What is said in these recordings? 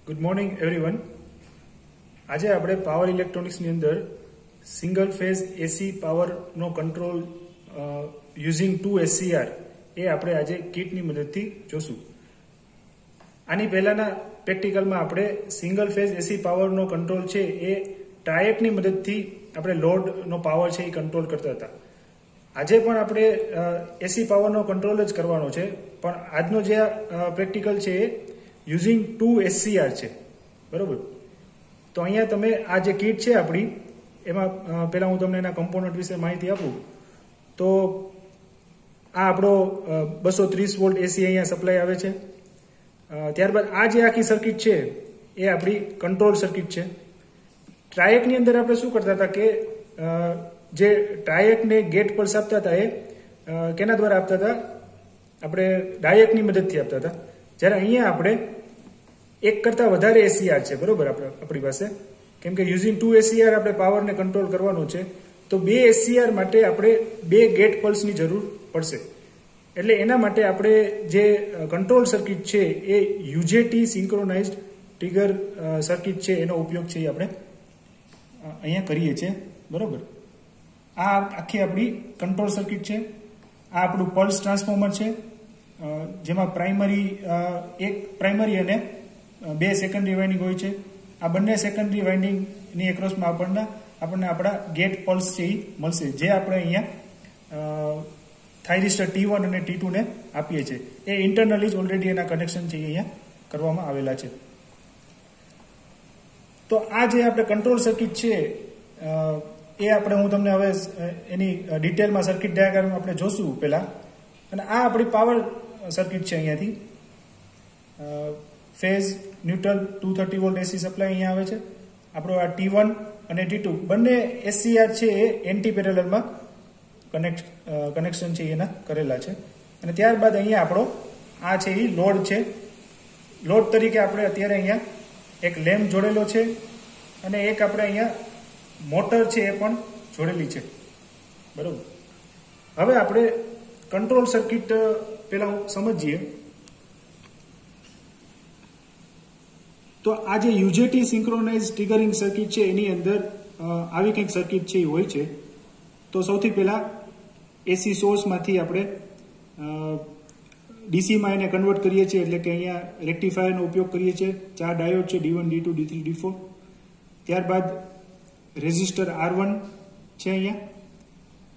Good morning everyone. આજે આપણે power ઇલેક્ટ્રોનિક્સની અંદર સિંગલ ફેઝ એસી પાવરનો કંટ્રોલ યુઝિંગ 2 SCR એ આપણે આજે કીટની મદદથી જોશું. આની પહેલાના પ્રેક્ટિકલમાં આપણે સિંગલ ફેઝ એસી પાવરનો કંટ્રોલ છે એ ટ્રાયકની મદદથી આપણે લોડનો પાવર છે એ કંટ્રોલ કરતા હતા. આજે પણ આપણે એસી પાવરનો કંટ્રોલ જ કરવાનો છે, પણ આજનો જે પ્રેક્ટિકલ છે એ યુઝિંગ 2 SCR છે. બરોબર. તો અહીંયા તમે આ જે કીટ છે આપણી, એમાં પહેલાં હું તમને એના કમ્પોનન્ટ વિશે માહિતી આપું તો આ આપણો 230 વોલ્ટ એસી અહીંયા સપ્લાય આવે છે. ત્યારબાદ આ જે આખી સર્કિટ છે એ આપણી કંટ્રોલ સર્કિટ છે. ટ્રાયકની અંદર આપણે શું કરતા હતા કે જે ટ્રાયકને ગેટ પલ્સ આપતા હતા એ કેના દ્વારા આપતા હતા? આપણે ડાયકની મદદથી આપતા હતા. જ્યારે અહીંયા આપણે એક કરતાં વધારે એસસીઆર છે, બરોબર, આપણી પાસે, કેમ કે યુઝિંગ 2 SCR આપણે પાવરને કંટ્રોલ કરવાનો છે, તો 2 SCR માટે આપણે 2 ગેટ પલ્સની જરૂર પડશે. એટલે એના માટે આપણે જે કંટ્રોલ સર્કિટ છે એ યુજેટી સિંક્રોનાઇઝ્ડ ટ્રિગર સર્કિટ છે એનો ઉપયોગ છે એ આપણે અહીંયા કરીએ છીએ. બરોબર. આ આખી આપણી કંટ્રોલ સર્કિટ છે. આ આપણું પલ્સ ટ્રાન્સફોર્મર છે, જેમાં એક પ્રાઇમરી અને 2 સેકન્ડરી વાઇન્ડિંગ હોય છે. આ બંને સેકન્ડરી વાઇન્ડિંગની એક્રોસમાં આપણને આપણા ગેટ પલ્સ છે એ મળશે, જે આપણે અહીંયા થાઇરિસ્ટર T1 અને T2 ને આપીએ છીએ. એ ઇન્ટરનલી જ ઓલરેડી એના કનેક્શન છે એ અહીંયા કરવામાં આવેલા છે. તો આ જે આપણે કંટ્રોલ સર્કિટ છે એ હું તમને હવે એની ડિટેલમાં સર્કિટ ડાયાગ્રામ આપણે જોશું પહેલા. અને આ આપણી પાવર સર્કિટ છે. અહીંયાથી phase neutral 230 volt AC supply અહીંયા આવે છે. આપણો આ T1 અને T2 બંને SCR છે એ એન્ટી પેરેલલમાં કનેક્શન છે એના કરેલા છે. અને ત્યારબાદ અહીંયા આપણો આ છે એ લોડ છે. લોડ તરીકે આપણે અત્યારે અહીંયા એક લેમ્પ જોડેલો છે અને એક આપણે અહીંયા મોટર છે એ પણ જોડેલી છે. બરોબર. હવે આપણે કંટ્રોલ સર્કિટ પહેલા સમજીએ. તો આ જે યુજેટી સિંક્રોનાઇઝ ટ્રિગરિંગ સર્કિટ છે એની અંદર આવી કંઈક સર્કિટ છે એ હોય છે. તો સૌથી પહેલા એસી સોર્સમાંથી આપણે ડીસીમાં એને કન્વર્ટ કરીએ છીએ, એટલે કે અહીંયા રેક્ટિફાયરનો ઉપયોગ કરીએ છીએ. 4 ડાયોડ છે, D1, D2, D3, D4. ત્યારબાદ રેઝિસ્ટર R1 છે અહીંયા.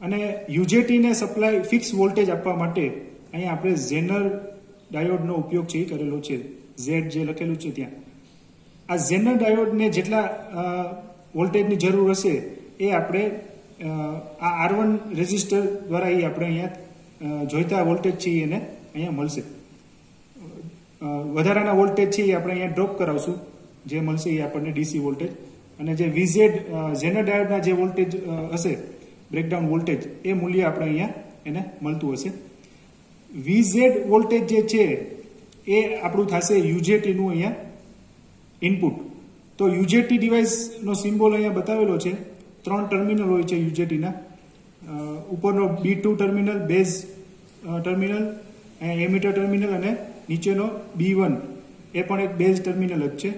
અને યુજેટીને સપ્લાય ફિક્સ વોલ્ટેજ આપવા માટે અહીંયા આપણે ઝેનર ડાયોડનો ઉપયોગ છે એ કરેલો છે. ઝેડ જે લખેલું છે ત્યાં. આ ઝેનર ડાયોડને જેટલા વોલ્ટેજની જરૂર હશે એ આપણે આ R1 રેઝિસ્ટર દ્વારા એ આપણે અહીંયા જોઈતા વોલ્ટેજ છે એને અહીંયા મળશે. વધારાના વોલ્ટેજ છે એ આપણે અહીંયા ડ્રોપ કરાવશું, જે મળશે એ આપણને ડીસી વોલ્ટેજ. અને જે VZ ઝેનર ડાયોડના જે વોલ્ટેજ હશે, બ્રેકડાઉન વોલ્ટેજ, એ મૂલ્ય આપણે અહીંયા એને મળતું હશે. VZ વોલ્ટેજ જે છે એ આપણું થશે યુજેટીનું અહીંયા ઇનપુટ. તો યુજેટી ડિવાઇસનો સિમ્બોલ અહીંયા બતાવેલો છે. 3 ટર્મિનલ હોય છે યુજેટીના. ઉપરનો B2 terminal, base terminal, emitter terminal, અને નીચેનો B1 એ પણ એક બેઝ ટર્મિનલ જ છે.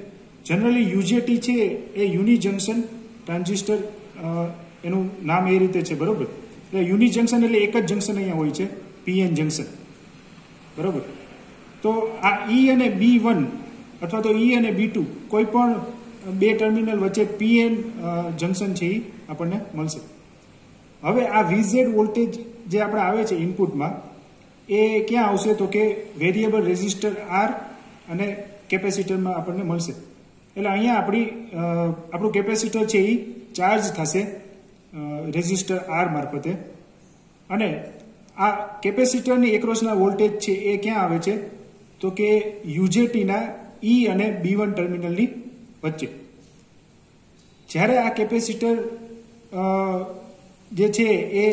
જનરલી યુજેટી છે એ યુનિ જંકશન ટ્રાન્ઝિસ્ટર, એનું નામ એ રીતે છે. બરોબર. એટલે યુનિ જંકશન એટલે એક જ જંકશન અહીંયા હોય છે, PN જંકશન. બરોબર. તો આ E અને B1 અથવા તો E અને B2 કોઈ પણ 2 ટર્મિનલ વચ્ચે PN જંકશન છે એ આપણને મળશે. હવે આ VZ વોલ્ટેજ જે આપણે આવે છે ઇનપુટમાં, એ ક્યાં આવશે? તો કે વેરિયેબલ રેઝિસ્ટર R અને કેપેસિટરમાં આપણને મળશે. એટલે અહીંયા આપણું કેપેસિટર છે એ ચાર્જ થશે રેઝિસ્ટર R મારફતે. અને આ કેપેસિટરની એક્રોસના વોલ્ટેજ છે એ ક્યાં આવે છે? તો કે યુજેટીના E અને B1 ટર્મિનલની વચ્ચે. જ્યારે આ કેપેસિટર જે છે એ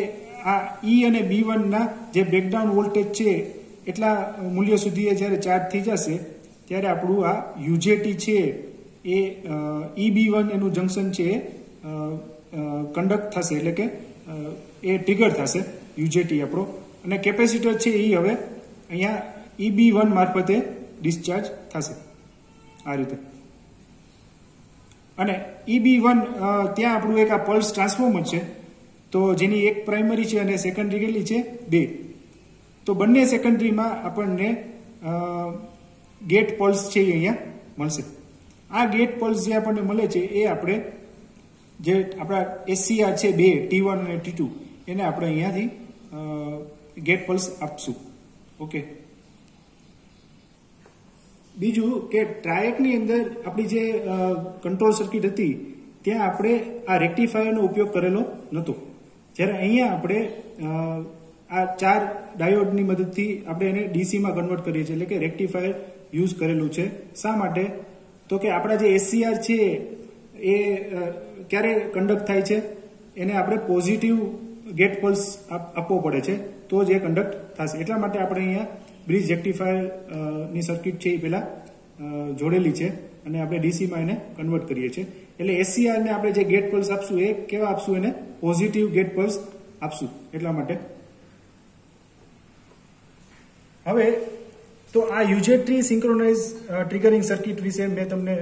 આ E અને B1 ના જે બ્રેકડાઉન વોલ્ટેજ છે એટલા મૂલ્ય સુધી જ્યારે ચાર્જ થઈ જશે, ત્યારે આપણું આ યુજેટી છે એ EB1 એનું જંકશન છે એ કન્ડક્ટ થશે, એટલે કે એ ટ્રિગર થશે યુજેટી આપણો. અને કેપેસિટર છે એ હવે અહીંયા EB1 મારફતે ડિસ્ચાર્જ થશે. આ રીતે. અને EB1 ત્યાં આપણું એક આ પલ્સ ટ્રાન્સફોર્મર છે, તો જેની એક પ્રાઇમરી છે અને સેકન્ડરી કેટલી છે 2. તો બંને સેકન્ડરીમાં આપણને ગેટ પલ્સ છે એ અહીંયા મળશે. આ ગેટ પલ્સ જે આપણને મળે છે એ આપણે જે આપણા SCR છે 2 T1 અને T2 એને આપણે અહીંયાથી ગેટ પલ્સ આપશું. ઓકે. બીજું કે ટ્રાયકની અંદર આપણી જે કંટ્રોલ સર્કિટ હતી ત્યાં આપણે આ રેક્ટિફાયરનો ઉપયોગ કરેલો નહોતો, જ્યારે અહીંયા આપણે આ 4 ડાયોડની મદદથી આપણે એને ડીસીમાં કન્વર્ટ કરીએ છીએ, એટલે કે રેક્ટિફાયર યુઝ કરેલું છે. શા માટે? તો કે આપણા જે SCR છે એ ક્યારે કન્ડક્ટ થાય છે, એને આપણે પોઝિટિવ ગેટ પલ્સ આપવો પડે છે તો જ એ કન્ડક્ટ થશે. એટલા માટે આપણે અહીંયા બ્રિજ રેક્ટિફાયર ની સર્કિટ છે એ પહેલા જોડેલી છે અને આપણે ડીસીમાં એને કન્વર્ટ કરીએ છીએ. એટલે SCR ને આપણે જે ગેટ પલ્સ આપશું એ કેવા આપશું? એને પોઝિટિવ ગેટ પલ્સ આપશું. એટલા માટે હવે તો આ UJT સિંક્રોનાઇઝ ટ્રિગરિંગ સર્કિટ વિશે મેં તમને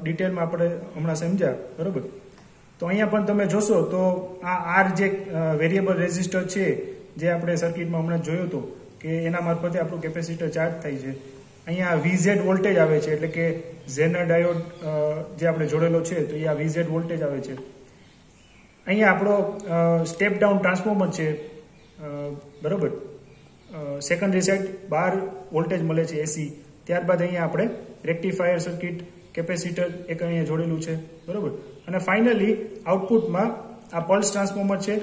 ડિટેલમાં આપણે હમણાં સમજ્યા, બરોબર? તો અહીંયા પણ તમે જોશો તો આ R જે વેરિયેબલ રેઝિસ્ટર છે જે આપણે સર્કિટમાં હમણાં જોયો હતો કે એના મારફતે આપણું કેપેસિટર ચાર્જ થાય છે. અહીંયા VZ વોલ્ટેજ આવે છે, એટલે કે ઝેનર ડાયોડ જે આપણે જોડેલો છે તો એ આ VZ વોલ્ટેજ આવે છે. અહીંયા આપણો સ્ટેપ ડાઉન ટ્રાન્સફોર્મર છે, બરોબર? સેકન્ડરી સાઈડ 12 વોલ્ટેજ મળે છે AC. ત્યારબાદ અહીંયા આપણે રેક્ટિફાયર સર્કિટ, કેપેસિટર એક અહીંયા જોડેલું છે, બરોબર? અને ફાઇનલી આઉટપુટમાં આ પલ્સ ટ્રાન્સફોર્મર છે.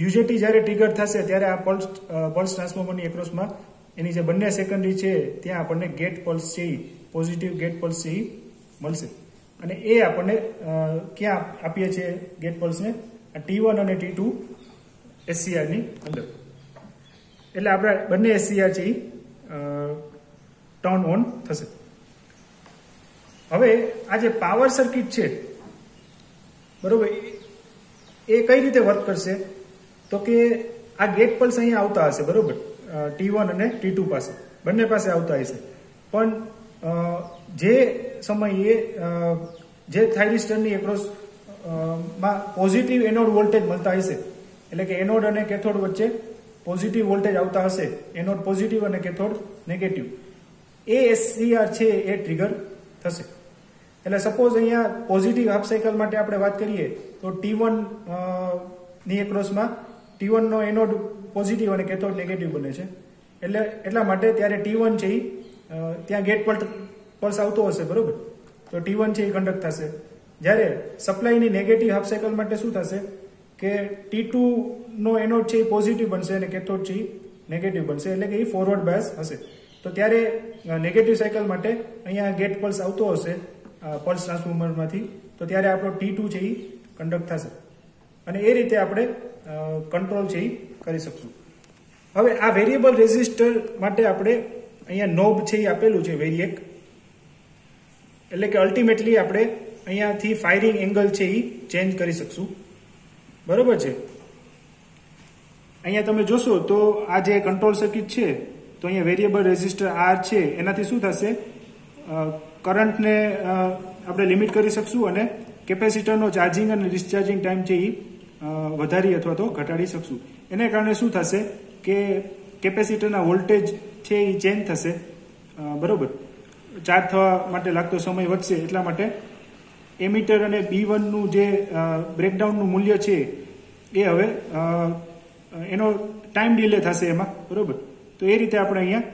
UJT જ્યારે ટ્રિગર થશે ત્યારે આ પલ્સ ટ્રાન્સફોર્મરની એક્રોસમાં એની જે બંને સેકન્ડરી છે ત્યાં આપણને ગેટ પલ્સ છે, પોઝિટિવ ગેટ પલ્સ છે મળશે. અને એ આપણને ક્યાં આપીએ છીએ ગેટ પલ્સને? T1 અને T2 SCR ની અંદર. એટલે આપણે બંને SCR છે ટર્ન ઓન થશે. હવે આ જે પાવર સર્કિટ છે, બરોબર, એ કઈ રીતે વર્ક કરશે? તો કે આ ગેટ પલ્સ અહીંયા આવતા હશે, બરોબર? T1 અને T2 પાસે, બંને પાસે આવતા હશે. પણ જે સમયે જે થાઇરિસ્ટરની એક્રોસ માં પોઝિટિવ એનોડ વોલ્ટેજ મળતા હશે, એટલે કે એનોડ અને કેથોડ વચ્ચે પોઝિટિવ વોલ્ટેજ આવતા હશે, એનોડ પોઝિટિવ અને કેથોડ નેગેટિવ, એ SCR છે એ ટ્રિગર થશે. એટલે સપોઝ અહીંયા પોઝિટિવ હાફ સાયકલ માટે આપણે વાત કરીએ તો T1 ની એક્રોસમાં T1 નો એનોડ પોઝિટિવ અને કેથોડ નેગેટિવ બને છે. એટલે એટલા માટે ત્યારે T1 છે ત્યાં ગેટ પલ્સ આવતો હશે, બરોબર? તો T1 છે એ કન્ડક્ટ થશે. જ્યારે સપ્લાયની નેગેટિવ હાફ સાયકલ માટે શું થશે કે T2 નો એનોડ છે એ પોઝિટિવ બનશે અને કેથોડ છે એ નેગેટિવ બનશે, એટલે કે એ ફોરવર્ડ બાયસ હશે. તો ત્યારે નેગેટિવ સાયકલ માટે અહીંયા ગેટ પલ્સ આવતો હશે પલ્સ ટ્રાન્સફોર્મરમાંથી, તો ત્યારે આપણો T2 છે એ કન્ડક્ટ થશે. અને એ રીતે આપણે કંટ્રોલ છે એ કરી શકશું. હવે આ વેરિયેબલ રેઝિસ્ટર માટે આપણે અહીંયા નોબ છે એ આપેલું છે વેરિએક, એટલે કે અલ્ટિમેટલી આપણે અહીંયાથી ફાયરિંગ એંગલ છે એ ચેન્જ કરી શકશું, બરોબર છે? અહીંયા તમે જોશો તો આ જે કંટ્રોલ સર્કિટ છે તો અહીંયા વેરિયેબલ રેઝિસ્ટર R છે એનાથી શું થશે? કરંટને આપણે લિમિટ કરી શકશું અને કેપેસિટરનો ચાર્જિંગ અને ડિસ્ચાર્જિંગ ટાઈમ છે એ વધારી અથવા તો ઘટાડી શકશું. એને કારણે શું થશે કે કેપેસિટરના વોલ્ટેજ છે એ ચેન્જ થશે, બરોબર? ચાર્જ થવા માટે લાગતો સમય વધશે. એટલા માટે એમીટર અને B1 નું જે બ્રેકડાઉનનું મૂલ્ય છે એ હવે એનો ટાઈમ ડિલે થશે એમાં, બરોબર? તો એ રીતે આપણે અહીંયા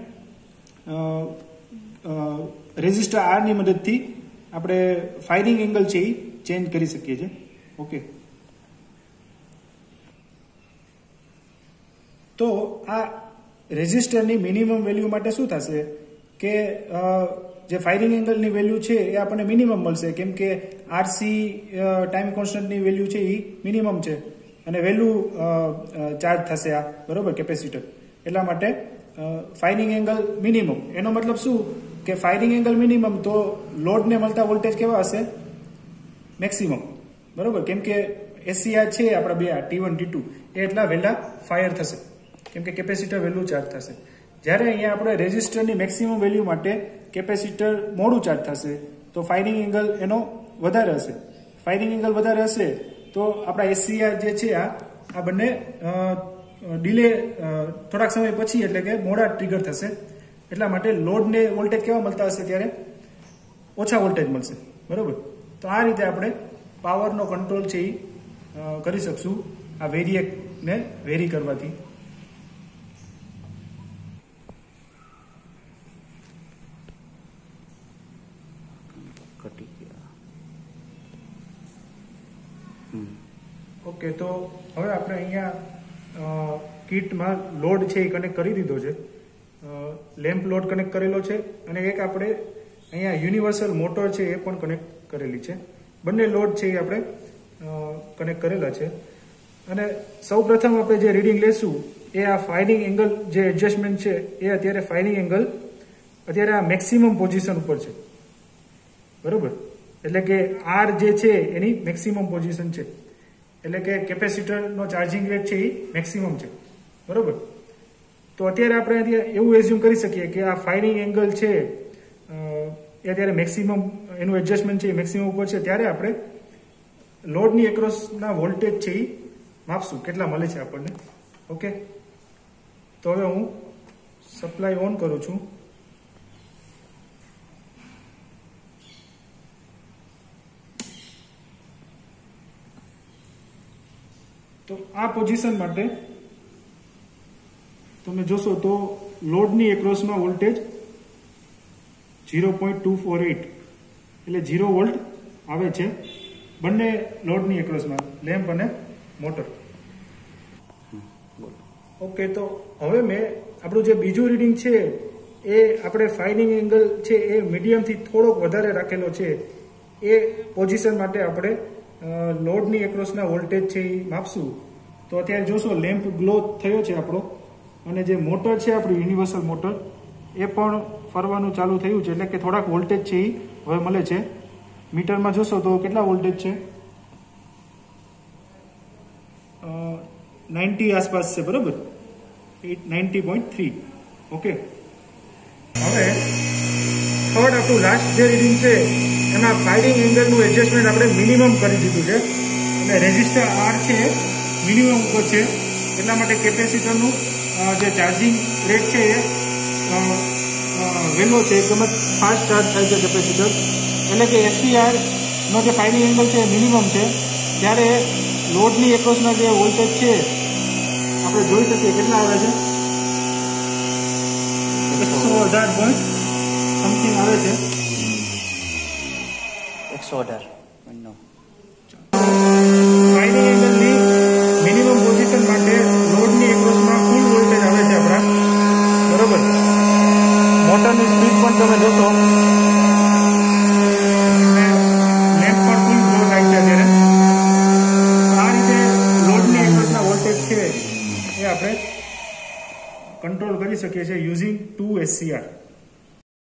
રેઝિસ્ટર R ની મદદથી આપણે ફાયરિંગ એંગલ છે એ ચેન્જ કરી શકીએ છીએ. ઓકે. તો આ રેઝિસ્ટરની મિનિમમ વેલ્યુ માટે શું થશે કે જે ફાયરિંગ એંગલની વેલ્યુ છે એ આપણને મિનિમમ મળશે, કેમ કે RC ટાઈમ કોન્સ્ટન્ટની વેલ્યુ છે એ મિનિમમ છે અને વેલ્યુ ચાર્જ થશે આ, બરોબર, કેપેસિટર. એટલા માટે ફાયરિંગ એંગલ મિનિમમ, એનો મતલબ શું કે ફાયરિંગ એંગલ મિનિમમ તો લોડને મળતા વોલ્ટેજ કેવા હશે? મેક્સિમમ, બરોબર? કેમ કે SCR છે આપણા બે T1 T2 એ એટલા વહેલા ફાયર થશે કેમ કે કેપેસિટર વહેલું ચાર્જ થશે. જ્યારે અહીંયા આપણે રેઝિસ્ટરની મેક્સિમમ વેલ્યુ માટે કેપેસિટર મોડું ચાર્જ થશે તો ફાયરિંગ એંગલ એનો વધારે હશે. ફાયરિંગ એંગલ વધારે હશે તો આપણા એસસીઆર જે છે આ બંને ડિલે થોડાક સમય પછી એટલે કે મોડા ટ્રિગર થશે. એટલા માટે લોડને વોલ્ટેજ કેવા મળતા હશે ત્યારે ઓછા વોલ્ટેજ મળશે. બરોબર. તો આ રીતે આપણે પાવરનો કંટ્રોલ છે એ કરી શકશું આ વેરિએકને વેરી કરવાથી. ઓકે, તો હવે આપણે અહીંયા કિટમાં લોડ છે એ કનેક્ટ કરી દીધો છે. લેમ્પ લોડ કનેક્ટ કરેલો છે અને એક આપણે અહીંયા યુનિવર્સલ મોટર છે એ પણ કનેક્ટ કરેલી છે. બંને લોડ છે એ આપણે કનેક્ટ કરેલા છે. અને સૌ પ્રથમ આપણે જે રીડિંગ લેશું એ આ ફાયરિંગ એંગલ જે એડજસ્ટમેન્ટ છે એ અત્યારે ફાયરિંગ એંગલ અત્યારે આ મેક્સિમમ પોઝિશન ઉપર છે. બરોબર. એટલે કે આર જે છે એની મેક્સિમમ પોઝિશન છે. એટલે કે કેપેસિટરનો ચાર્જિંગ રેટ છે એ મેક્સિમમ છે. બરોબર. તો અત્યારે આપણે એવું એઝ્યુમ કરી શકીએ કે આ ફાયરિંગ એંગલ છે એ અત્યારે મેક્સિમમ એનું એડજસ્ટમેન્ટ છે એ મેક્સિમમ ઉપર છે. ત્યારે આપણે લોડની એક્રોસના વોલ્ટેજ છે એ માપશું કેટલા મળે છે આપણને. ઓકે, તો હવે હું સપ્લાય ઓન કરું છું. તો આ પોઝિશન માટે તમે જોશો તો લોડની એક્રોસમાં વોલ્ટેજ 0.248 એટલે 0 વોલ્ટ આવે છે બંને લોડની એક્રોસમાં, લેમ્પ અને મોટર. ઓકે, તો હવે મેં આપણું જે બીજું રીડિંગ છે એ આપણે ફાયરિંગ એંગલ છે એ મીડિયમથી થોડોક વધારે રાખેલો છે. એ પોઝિશન માટે આપણે લોડની એક્રોસના વોલ્ટેજ છે એ માપશું. તો અત્યારે જોશો લેમ્પ ગ્લો થયો છે આપણો અને જે મોટર છે આપણી યુનિવર્સલ મોટર એ પણ ફરવાનું ચાલુ થયું છે. એટલે કે થોડાક વોલ્ટેજ છે એ હવે મળે છે. મીટરમાં જોશો તો કેટલા વોલ્ટેજ છે? 90 આસપાસ છે. બરોબર, 90.3. ઓકે, હવે થર્ડ આપણું લાસ્ટ જે રીડિંગ છે એમાં ફાયરિંગ એંગલનું એડજસ્ટમેન્ટ આપણે મિનિમમ કરી દીધું છે અને રેઝિસ્ટર આર છે મિનિમમ ઉપર છે. એટલા માટે કેપેસિટરનું જે ચાર્જિંગ રેટ છે એ વહેલો છે, એકદમ જ ફાસ્ટ ચાર્જ થાય છે કેપેસિટર. એટલે કે એસસીઆરનો જે ફાયરિંગ એંગલ છે મિનિમમ છે. ત્યારે લોડની એક્રોસના જે વોલ્ટેજ છે આપણે જોઈ શકીએ કેટલા આવે છે, 118 પોઈન્ટ સમથિંગ આવે છે. 118. ફાયરિંગ એંગલની મિનિમમ પોઝિશન માટે લોડની એક્રોસમાં ફૂલ વોલ્ટેજ આવે છે આપણા. બરોબર. મોટરની સ્પીડ પણ તમે જોશો અને લેમ્પ પણ ફૂલ ગ્લો થાય છે અત્યારે. આ રીતે લોડની એક્રોસના વોલ્ટેજ છે એ આપણે કંટ્રોલ કરી શકીએ છીએ યુઝિંગ 2 SCR.